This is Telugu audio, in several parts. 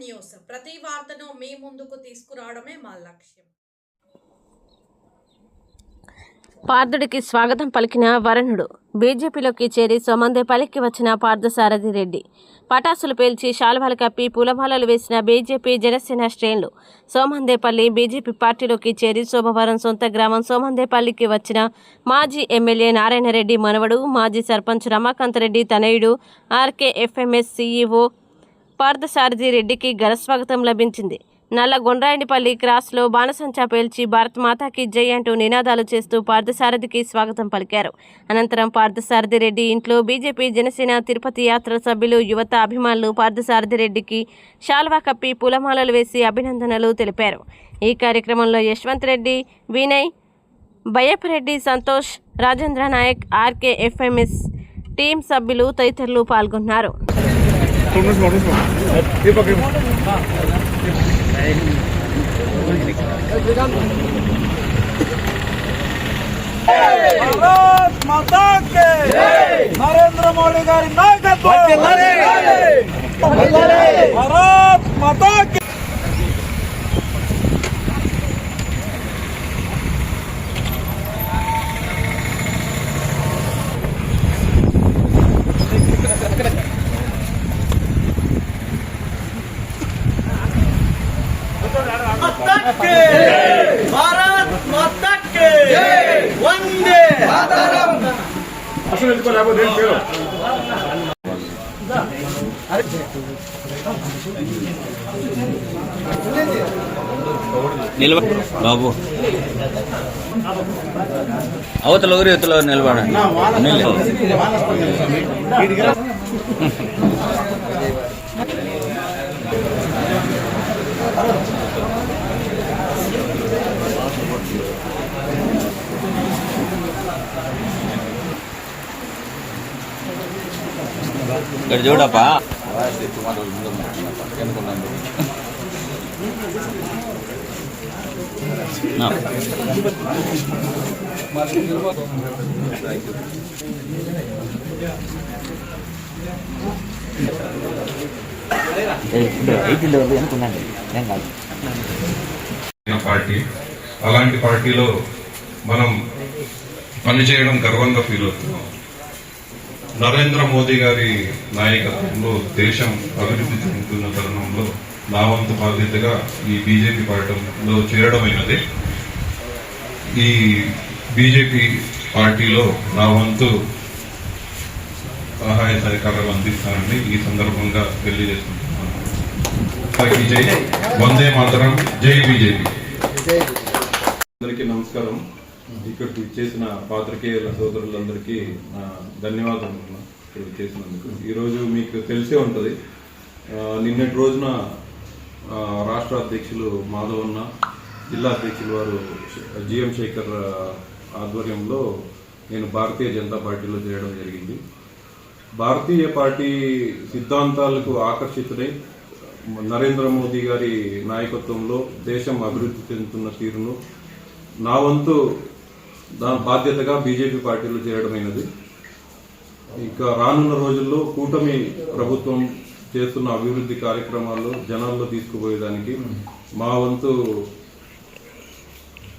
న్యూస్ ప్రతి వార్తను మీ ముందుకు తీసుకురావడమే మా లక్ష్యం. పార్థుడికి స్వాగతం పలికిన వరుణుడు. బీజేపీలోకి చేరి సోమందేపల్లికి వచ్చిన పార్థసారథి రెడ్డి పటాసులు పేల్చి శాలువాలు కప్పి పూలమాలలు వేసిన బీజేపీ జనసేన శ్రేణులు. సోమందేపల్లి బీజేపీ పార్టీలోకి చేరి సోమవారం సొంత గ్రామం సోమందేపల్లికి వచ్చిన మాజీ ఎమ్మెల్యే నారాయణరెడ్డి మనవడు, మాజీ సర్పంచ్ రమాకాంతరెడ్డి తనయుడు, ఆర్కేఎఫ్ఎంఎస్ సీఈఓ పార్థసారథి రెడ్డికి ఘన స్వాగతం లభించింది. నల్లగొండ్రాయనిపల్లి క్రాస్లో బాణసంచా పేల్చి భారత్ మాతాకి జై అంటూ నినాదాలు చేస్తూ పార్థసారథికి స్వాగతం పలికారు. అనంతరం పార్థసారథి రెడ్డి ఇంట్లో బీజేపీ జనసేన తిరుపతి యాత్ర సభ్యులు, యువత అభిమానులు పార్థసారథి రెడ్డికి శాల్వా కప్పి పూలమాలలు వేసి అభినందనలు తెలిపారు. ఈ కార్యక్రమంలో యశ్వంత్ రెడ్డి, వినయ్, బయ్యప్పరెడ్డి, సంతోష్, రాజేంద్ర నాయక్, ఆర్కేఎఫ్ఎంఎస్ టీం సభ్యులు తదితరులు పాల్గొన్నారు. भारत माता के नरेंद्र मोदी गारी नायकत्व भारत माता के भारत माता के वंदे मातरम బాబు అవతల ఊరి అవతల నిలబడండి. ఇక్కడ చూడప్పా పార్టీ అలాంటి పార్టీలో మనం పనిచేయడం గర్వంగా ఫీల్ అవుతున్నాం. నరేంద్ర మోదీ గారి నాయకత్వంలో దేశం అభివృద్ధి చెందుతున్న తరుణంలో నా వంతు బాధ్యతగా ఈ బీజేపీ పార్టీలో చేరడమైనది. ఈ బీజేపీ పార్టీలో నా వంతు సహాయ సహకారాలు అందిస్తానని ఈ సందర్భంగా తెలియజేసుకుంటున్నాను. జై వందే మాతరం, జై బీజేపీ. అందరికీ నమస్కారం. ఇక్కడికి చేసిన పాత్రికేయుల సోదరులందరికీ ధన్యవాదాలు ఇక్కడికి చేసినందుకు. ఈరోజు మీకు తెలిసే ఉంటుంది, నిన్నటి రోజున రాష్ట్ర అధ్యక్షులు మాధవన్న, జిల్లా అధ్యక్షులు వారు జిఎం శేఖర్ ఆధ్వర్యంలో నేను భారతీయ జనతా పార్టీలో చేరడం జరిగింది. భారతీయ పార్టీ సిద్ధాంతాలకు ఆకర్షితుడై నరేంద్ర మోదీ గారి నాయకత్వంలో దేశం అభివృద్ధి చెందుతున్న తీరును నా వంతు దాని బాధ్యతగా బీజేపీ పార్టీలో చేరడమైనది. ఇక రానున్న రోజుల్లో కూటమి ప్రభుత్వం చేస్తున్న అభివృద్ధి కార్యక్రమాల్లో జనాల్లో తీసుకుపోయేదానికి మా వంతు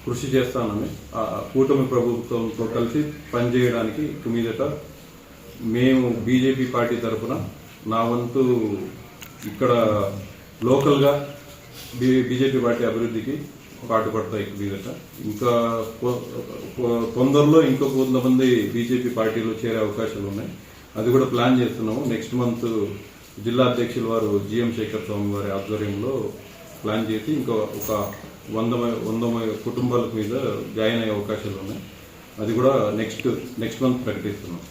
కృషి చేస్తానని, కూటమి ప్రభుత్వంతో కలిసి పనిచేయడానికి మీదట మేము బీజేపీ పార్టీ తరఫున నా వంతు ఇక్కడ లోకల్గా బీజేపీ పార్టీ అభివృద్ధికి పాటుపడతాయి. మీదట ఇంకా తొందరలో ఇంకో కొంతమంది బీజేపీ పార్టీలో చేరే అవకాశాలు ఉన్నాయి. అది కూడా ప్లాన్ చేస్తున్నాము. నెక్స్ట్ మంత్ జిల్లా అధ్యక్షుల వారు జిఎం శేఖర్ స్వామి వారి ఆధ్వర్యంలో ప్లాన్ చేసి ఇంకా ఒక 100 కుటుంబాల మీద జాయిన్ అయ్యే అవకాశాలు ఉన్నాయి. అది కూడా నెక్స్ట్ మంత్ ప్రకటిస్తున్నాం.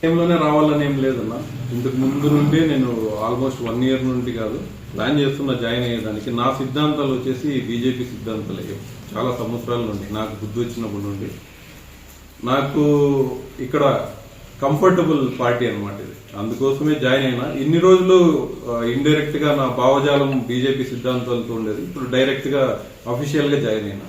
టైంలోనే రావాలని ఏం లేదన్నా, ఇంతకు ముందు నుండి నేను ఆల్మోస్ట్ 1 year నుండి కాదు ప్లాన్ చేస్తున్న జాయిన్ అయ్యేదానికి. నా సిద్ధాంతాలు వచ్చేసి బీజేపీ సిద్ధాంతాలే. చాలా సంవత్సరాల నుండి, నాకు బుద్ధి వచ్చినప్పటి నుండి నాకు ఇక్కడ కంఫర్టబుల్ పార్టీ అనమాట ఇది. అందుకోసమే జాయిన్ అయినా. ఇన్ని రోజులు ఇండైరెక్ట్ గా నా భావజాలం బీజేపీ సిద్ధాంతాలతో ఉండేది. ఇప్పుడు డైరెక్ట్ గా అఫీషియల్ గా జాయిన్ అయినా.